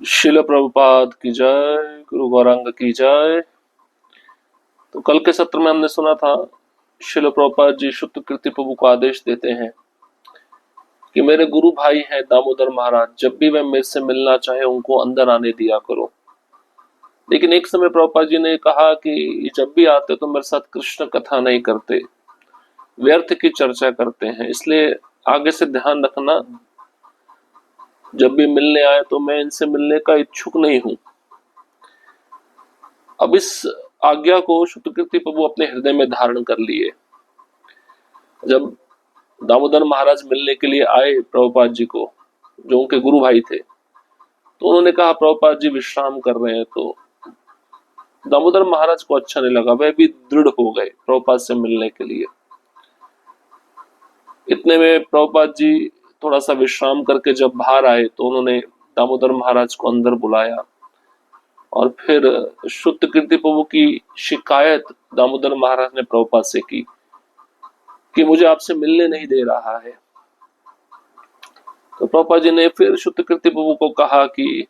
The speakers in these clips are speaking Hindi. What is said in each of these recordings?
शिल प्रभुपाद की जय, गुरु गौरांग की जय। तो कल के सत्र में हमने सुना था शिल प्रभुपाद जी शुद्ध कीर्ति प्रभु को आदेश देते हैं कि मेरे गुरु भाई हैं दामोदर महाराज, जब भी वह मेरे से मिलना चाहे उनको अंदर आने दिया करो। लेकिन एक समय प्रभुपाद जी ने कहा कि जब भी आते तो मेरे साथ कृष्ण कथा नहीं करते, व्यर्थ की चर्चा करते हैं, इसलिए आगे से ध्यान रखना, जब भी मिलने आए तो मैं इनसे मिलने का इच्छुक नहीं हूं। अब इस आज्ञा को शुद्ध कीर्ति प्रभु अपने हृदय में धारण कर लिए। जब दामोदर महाराज मिलने के लिए आए प्रभुपाद जी को, जो उनके गुरु भाई थे, तो उन्होंने कहा प्रभुपाद जी विश्राम कर रहे हैं। तो दामोदर महाराज को अच्छा नहीं लगा, वह भी दृढ़ हो गए प्रभुपाद से मिलने के लिए। इतने में प्रभुपाद जी थोड़ा सा विश्राम करके जब बाहर आए तो उन्होंने दामोदर महाराज को अंदर बुलाया और फिर शुद्ध कीर्ति प्रभु की शिकायत दामोदर महाराज ने प्रभुपाद से की कि मुझे आपसे मिलने नहीं दे रहा है। तो प्रभुपाद जी ने फिर शुद्ध कीर्ति प्रभु को कहा कि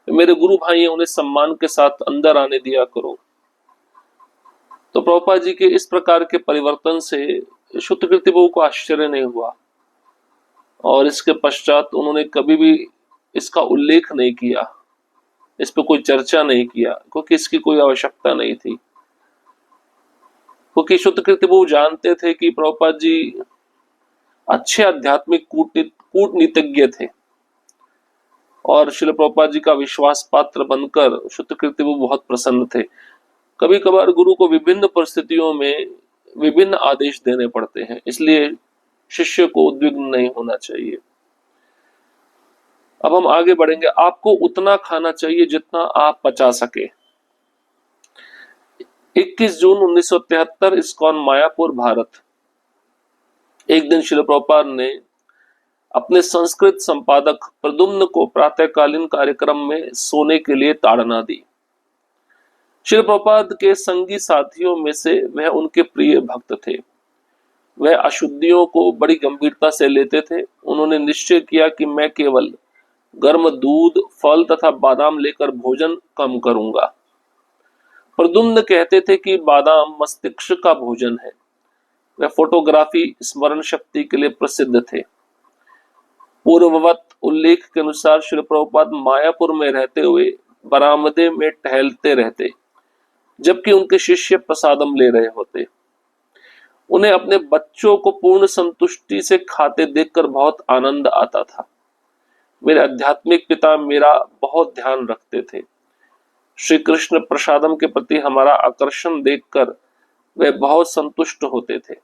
मेरे गुरु भाई हैं, उन्हें सम्मान के साथ अंदर आने दिया करो। तो प्रभुपाद जी के इस प्रकार के परिवर्तन से शुद्ध कीर्ति प्रभु को आश्चर्य नहीं हुआ और इसके पश्चात उन्होंने कभी भी इसका उल्लेख नहीं किया, इस पर कोई चर्चा नहीं किया, क्योंकि इसकी कोई आवश्यकता नहीं थी। क्योंकि शुद्ध कीर्ति प्रभु जानते थे कि प्रभुपाद जी अच्छे आध्यात्मिक कूटनीतिज्ञ थे और श्रील प्रभुपाद जी का विश्वास पात्र बनकर शुद्ध कीर्ति प्रभु बहुत प्रसन्न थे। कभी कभार गुरु को विभिन्न परिस्थितियों में विभिन्न आदेश देने पड़ते हैं, इसलिए शिष्य को उद्विग्न नहीं होना चाहिए। अब हम आगे बढ़ेंगे। आपको उतना खाना चाहिए जितना आप पचा सके। 21 जून 1973 इस्कॉन मायापुर, भारत। एक दिन श्रील प्रभुपाद ने अपने संस्कृत संपादक प्रद्युम्न को प्रातःकालीन कार्यक्रम में सोने के लिए ताड़ना दी। श्रील प्रभुपाद के संगी साथियों में से वह उनके प्रिय भक्त थे। वह अशुद्धियों को बड़ी गंभीरता से लेते थे। उन्होंने निश्चय किया कि मैं केवल गर्म दूध, फल तथा बादाम लेकर भोजन कम करूंगा। प्रद्युम्न कहते थे कि बादाम मस्तिष्क का भोजन है। वह फोटोग्राफी, स्मरण शक्ति के लिए प्रसिद्ध थे। पूर्ववत उल्लेख के अनुसार श्री प्रभुपाद मायापुर में रहते हुए बरामदे में टहलते रहते, जबकि उनके शिष्य प्रसादम ले रहे होते। उन्हें अपने बच्चों को पूर्ण संतुष्टि से खाते देखकर बहुत आनंद आता था। मेरे आध्यात्मिक पिता मेरा बहुत ध्यान रखते थे। श्री कृष्ण प्रसादम के प्रति हमारा आकर्षण देखकर वे बहुत संतुष्ट होते थे।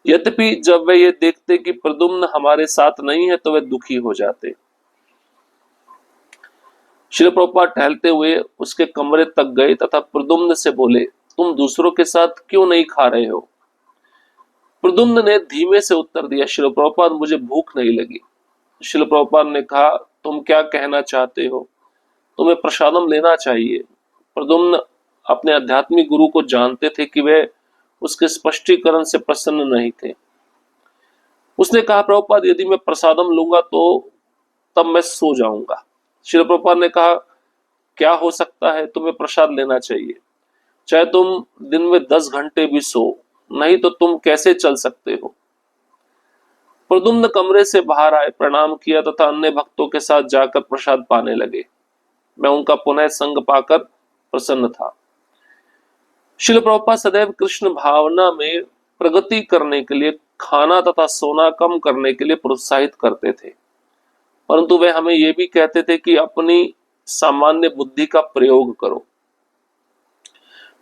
यद्यपि जब वे ये देखते कि प्रद्युम्न हमारे साथ नहीं है तो वे दुखी हो जाते। श्री प्रभुपाद टहलते हुए उसके कमरे तक गए तथा प्रद्युम्न से बोले, तुम दूसरों के साथ क्यों नहीं खा रहे हो? प्रद्युम्न ने धीमे से उत्तर दिया, श्री प्रभुपाद मुझे भूख नहीं लगी। श्री प्रभुपाद ने कहा, तुम क्या कहना चाहते हो? तुम्हें प्रसादम लेना चाहिए। प्रद्युम्न अपने आध्यात्मिक गुरु को जानते थे कि वे उसके स्पष्टीकरण से प्रसन्न नहीं थे। उसने कहा, प्रभुपाद यदि मैं प्रसादम लूंगा तो तब मैं सो जाऊंगा। श्री प्रभुपाद ने कहा, क्या हो सकता है, तुम्हें प्रसाद लेना चाहिए, चाहे तुम दिन में 10 घंटे भी सो, नहीं तो तुम कैसे चल सकते हो? प्रद्युम्न कमरे से बाहर आए, प्रणाम किया तथा अन्य भक्तों के साथ जाकर प्रसाद पाने लगे। मैं उनका पुनः संग पाकर प्रसन्न था। श्रील प्रभुपाद सदैव कृष्ण भावना में प्रगति करने के लिए खाना तथा सोना कम करने के लिए प्रोत्साहित करते थे, परंतु वे हमें यह भी कहते थे कि अपनी सामान्य बुद्धि का प्रयोग करो।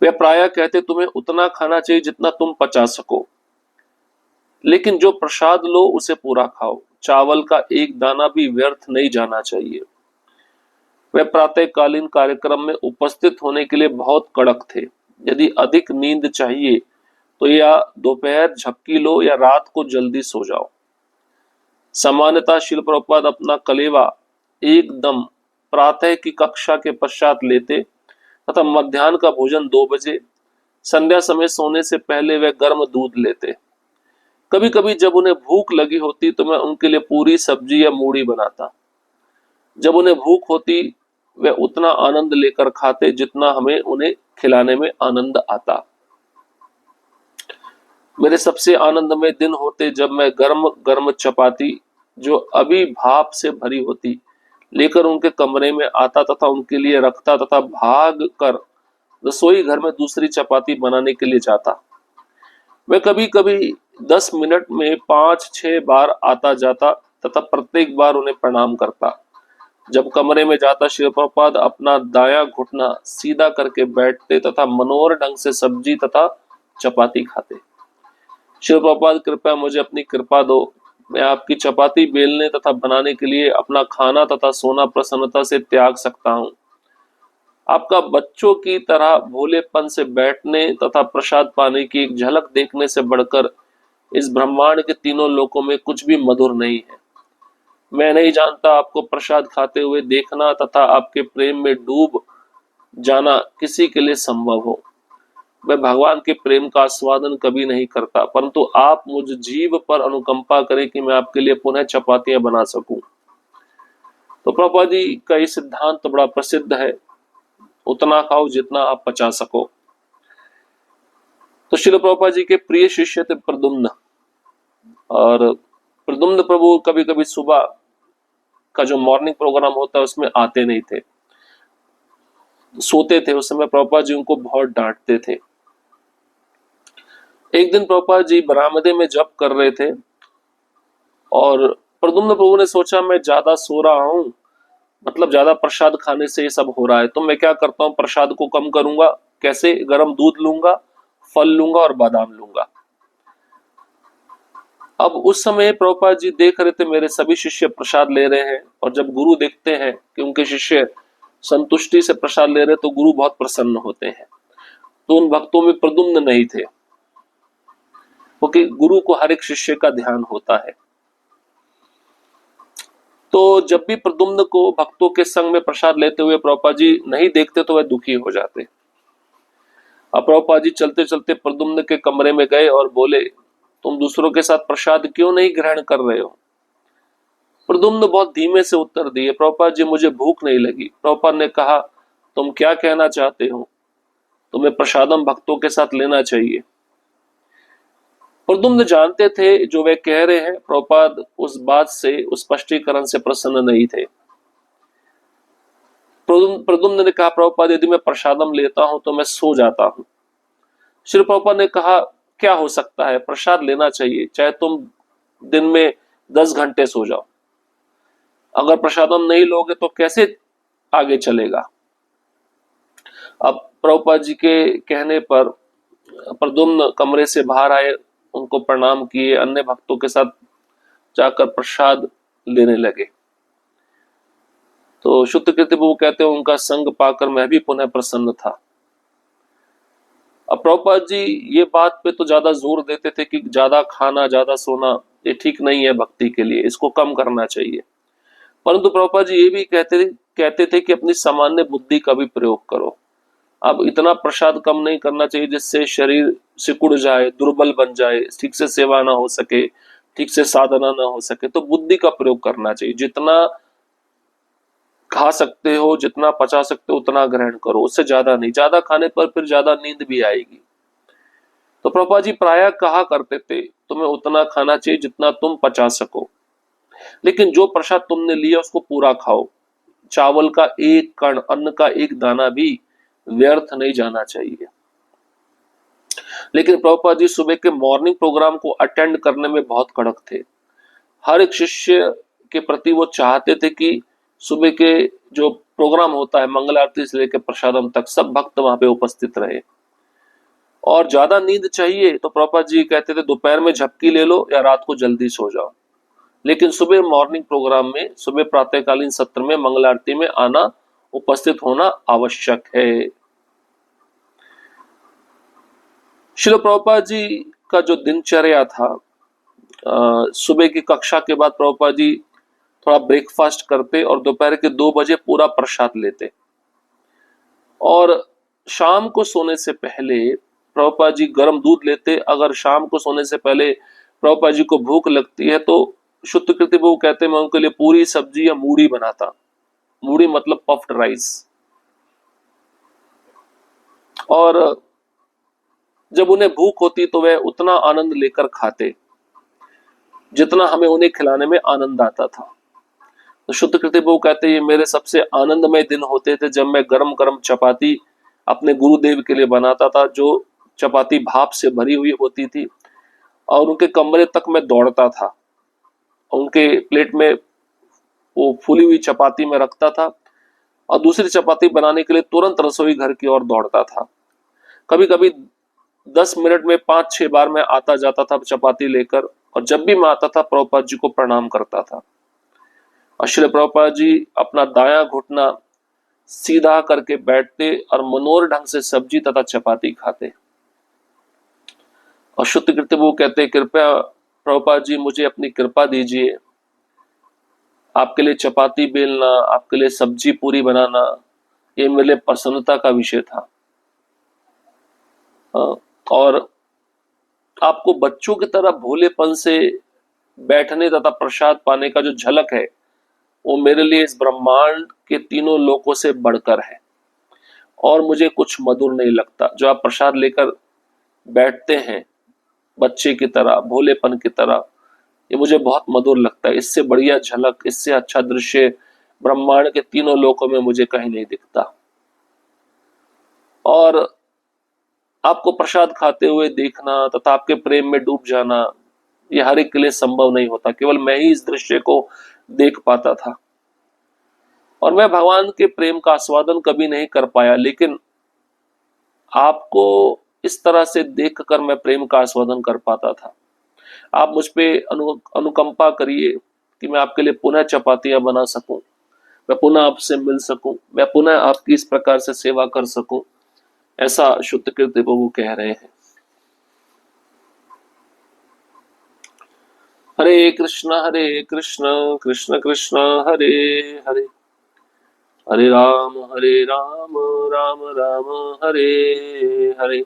वे प्रायः कहते, तुम्हें उतना खाना चाहिए जितना तुम पचा सको, लेकिन जो प्रसाद लो उसे पूरा खाओ। चावल का एक दाना भी व्यर्थ नहीं जाना चाहिए। वे प्रातःकालीन कार्यक्रम में उपस्थित होने के लिए बहुत कड़क थे। यदि अधिक नींद चाहिए तो या दोपहर झपकी लो या रात को जल्दी सो जाओ। सामान्यतः श्रील प्रभुपाद अपना कलेवा एकदम प्रातः की कक्षा के पश्चात लेते तथा मध्याह्न का भोजन 2 बजे, संध्या समय सोने से पहले वे गर्म दूध लेते। कभी कभी जब उन्हें भूख लगी होती तो मैं उनके लिए पूरी, सब्जी या मूढ़ी बनाता। जब उन्हें भूख होती वे उतना आनंद लेकर खाते जितना हमें उन्हें खिलाने में आनंद आता। मेरे सबसे आनंदमय दिन होते जब मैं गर्म गर्म चपाती जो अभी भाप से भरी होती लेकर उनके कमरे में आता तथा उनके लिए रखता तथा भाग कर रसोई घर में दूसरी चपाती बनाने के लिए जाता। मैं कभी कभी 10 मिनट में 5-6 बार आता जाता तथा प्रत्येक बार उन्हें प्रणाम करता। जब कमरे में जाता श्री प्रभुपाद अपना दायां घुटना सीधा करके बैठते तथा मनोहर ढंग से सब्जी तथा चपाती खाते। श्री प्रभुपाद कृपया मुझे अपनी कृपा दो, मैं आपकी चपाती बेलने तथा बनाने के लिए अपना खाना तथा सोना प्रसन्नता से त्याग सकता हूँ। आपका बच्चों की तरह भोलेपन से बैठने तथा प्रसाद पाने की एक झलक देखने से बढ़कर इस ब्रह्मांड के तीनों लोकों में कुछ भी मधुर नहीं है। मैं नहीं जानता आपको प्रसाद खाते हुए देखना तथा आपके प्रेम में डूब जाना किसी के लिए संभव हो। मैं भगवान के प्रेम का आस्वादन कभी नहीं करता, परंतु आप मुझ जीव पर अनुकंपा करें कि मैं आपके लिए पुनः चपातियां बना सकूं। तो प्रभुपाद जी का ये सिद्धांत तो बड़ा प्रसिद्ध है, उतना खाओ जितना आप पचा सको। तो श्रील प्रभुपाद जी के प्रिय शिष्य थे प्रद्युम्न, और प्रद्युम्न प्रभु कभी कभी सुबह का जो मॉर्निंग प्रोग्राम होता है उसमें आते नहीं थे, सोते थे। उस समय प्रभुपाद जी उनको बहुत डांटते थे। एक दिन प्रभुपाद जी बरामदे में जप कर रहे थे और प्रद्युम्न प्रभु ने सोचा मैं ज्यादा सो रहा हूं, मतलब ज्यादा प्रसाद खाने से ये सब हो रहा है, तो मैं क्या करता हूँ प्रसाद को कम करूंगा। कैसे? गर्म दूध लूंगा, फल लूंगा और बादाम लूंगा। अब उस समय प्रभुपाद जी देख रहे थे मेरे सभी शिष्य प्रसाद ले रहे हैं, और जब गुरु देखते हैं कि उनके शिष्य संतुष्टि से प्रसाद ले रहे तो गुरु बहुत प्रसन्न होते हैं। तो उन भक्तों में प्रद्युम्न नहीं थे, क्योंकि गुरु को हर एक शिष्य का ध्यान होता है। तो जब भी प्रद्युम्न को भक्तों के संग में प्रसाद लेते हुए प्रभुपाद जी नहीं देखते तो वह दुखी हो जाते। अब प्रभुपाद जी चलते चलते प्रद्युम्न के कमरे में गए और बोले, तुम दूसरों के साथ प्रसाद क्यों नहीं ग्रहण कर रहे हो? प्रद्युम्न बहुत धीमे से उत्तर दिए, प्रभुपाद जी मुझे भूख नहीं लगी। प्रभुपाद ने कहा, तुम क्या कहना चाहते हो? तुम्हें प्रसादम भक्तों के साथ लेना चाहिए। प्रद्युम्न जानते थे जो वे कह रहे हैं, प्रभुपाद उस बात से, उस स्पष्टीकरण से प्रसन्न नहीं थे। प्रद्युम्न ने कहा, प्रभुपाद यदि मैं प्रसादम लेता हूं तो मैं सो जाता हूं। श्री प्रभुपाद ने कहा, क्या हो सकता है, प्रसाद लेना चाहिए, चाहे तुम दिन में 10 घंटे सो जाओ। अगर प्रसादम नहीं लोगे तो कैसे आगे चलेगा? अब प्रभुपाद जी के कहने पर प्रद्युम्न कमरे से बाहर आए, उनको प्रणाम किए, अन्य भक्तों के साथ जाकर प्रसाद लेने लगे। तो शुद्ध कीर्ति प्रभु कहते हैं, उनका संग पाकर मैं भी पुनः प्रसन्न था। अब प्रभुपाद जी ये बात पे तो ज्यादा जोर देते थे कि ज्यादा खाना ज्यादा सोना ये ठीक नहीं है भक्ति के लिए, इसको कम करना चाहिए। परंतु प्रभुपाद जी ये भी कहते थे कि अपनी सामान्य बुद्धि का भी प्रयोग करो। अब इतना प्रसाद कम नहीं करना चाहिए जिससे शरीर सिकुड़ जाए, दुर्बल बन जाए, ठीक से सेवा ना हो सके, ठीक से साधना ना हो सके। तो बुद्धि का प्रयोग करना चाहिए, जितना खा सकते हो, जितना पचा सकते हो उतना ग्रहण करो, उससे ज्यादा नहीं। ज्यादा खाने पर फिर ज्यादा नींद भी आएगी। तो प्रभुपाद जी प्रायः कहा करते थे, तुम्हें उतना खाना चाहिए जितना तुम पचा सको, लेकिन जो प्रसाद तुमने लिया उसको पूरा खाओ। चावल का एक कण, अन्न का एक दाना भी व्यर्थ नहीं जाना चाहिए। लेकिन प्रभुपाद जी सुबह के मॉर्निंग प्रोग्राम को अटेंड करने में बहुत कड़क थे। हर एक शिष्य के प्रति वो चाहते थे कि सुबह के जो प्रोग्राम होता है मंगल आरती से लेकर प्रसादम तक, सब भक्त वहां पे उपस्थित रहे। और ज्यादा नींद चाहिए तो प्रभुपाद जी कहते थे दोपहर में झपकी ले लो या रात को जल्दी सो जाओ, लेकिन सुबह मॉर्निंग प्रोग्राम में, सुबह प्रातःकालीन सत्र में, मंगल आरती में आना, उपस्थित होना आवश्यक है। श्रील प्रभुपाद जी का जो दिनचर्या था, सुबह की कक्षा के बाद प्रभुपाद जी थोड़ा ब्रेकफास्ट करते और दोपहर के 2 बजे पूरा प्रसाद लेते, और शाम को सोने से पहले प्रभुपाद जी गर्म दूध लेते। अगर शाम को सोने से पहले प्रभुपाद जी को भूख लगती है तो शुद्ध कीर्ति प्रभु कहते मैं उनके लिए पूरी सब्जी या मूढ़ी बनाता, मूढ़ी मतलब पफ्ड राइस। और जब उन्हें भूख होती तो वह उतना आनंद लेकर खाते जितना हमें उन्हें खिलाने में आनंद आता था। तो शुद्ध कृति वो कहते ये मेरे सबसे आनंदमय दिन होते थे जब मैं गरम गरम चपाती अपने गुरुदेव के लिए बनाता था, जो चपाती भाप से भरी हुई होती थी, और उनके कमरे तक मैं दौड़ता था और उनके प्लेट में वो फूली हुई चपाती में रखता था और दूसरी चपाती बनाने के लिए तुरंत रसोई घर की ओर दौड़ता था। कभी कभी 10 मिनट में 5-6 बार मैं आता जाता था चपाती लेकर, और जब भी मैं आता था प्रभुपाद जी को प्रणाम करता था। और श्री प्रभुपाद जी अपना दायां घुटना सीधा करके बैठते और मनोहर ढंग से सब्जी तथा चपाती खाते। और शुद्ध कृत्य वो कहते कृपया प्रभुपाद जी मुझे अपनी कृपा दीजिए, आपके लिए चपाती बेलना, आपके लिए सब्जी पूरी बनाना, ये मेरे लिए प्रसन्नता का विषय था। और आपको बच्चों की तरह भोलेपन से बैठने तथा प्रसाद पाने का जो झलक है वो मेरे लिए इस ब्रह्मांड के तीनों लोकों से बढ़कर है, और मुझे कुछ मधुर नहीं लगता। जो आप प्रसाद लेकर बैठते हैं बच्चे की तरह, भोलेपन की तरह, ये मुझे बहुत मधुर लगता है। इससे बढ़िया झलक, इससे अच्छा दृश्य ब्रह्मांड के तीनों लोकों में मुझे कहीं नहीं दिखता। और आपको प्रसाद खाते हुए देखना तथा आपके प्रेम में डूब जाना, ये हर एक के लिए संभव नहीं होता। केवल मैं ही इस दृश्य को देख पाता था और मैं भगवान के प्रेम का आस्वादन कभी नहीं कर पाया, लेकिन आपको इस तरह से देखकर मैं प्रेम का आस्वादन कर पाता था। आप मुझ पे अनुकंपा करिए कि मैं आपके लिए पुनः चपातियां बना सकूं, मैं पुनः आपसे मिल सकूं, मैं पुनः आपकी इस प्रकार से सेवा कर सकूं, ऐसा शुद्ध कीर्ति प्रभु कह रहे हैं। हरे कृष्ण कृष्ण कृष्ण हरे हरे, हरे राम राम राम हरे हरे।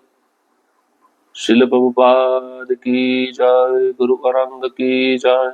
शिल प्रभुपाद की जय, गुरु औरंग की जय।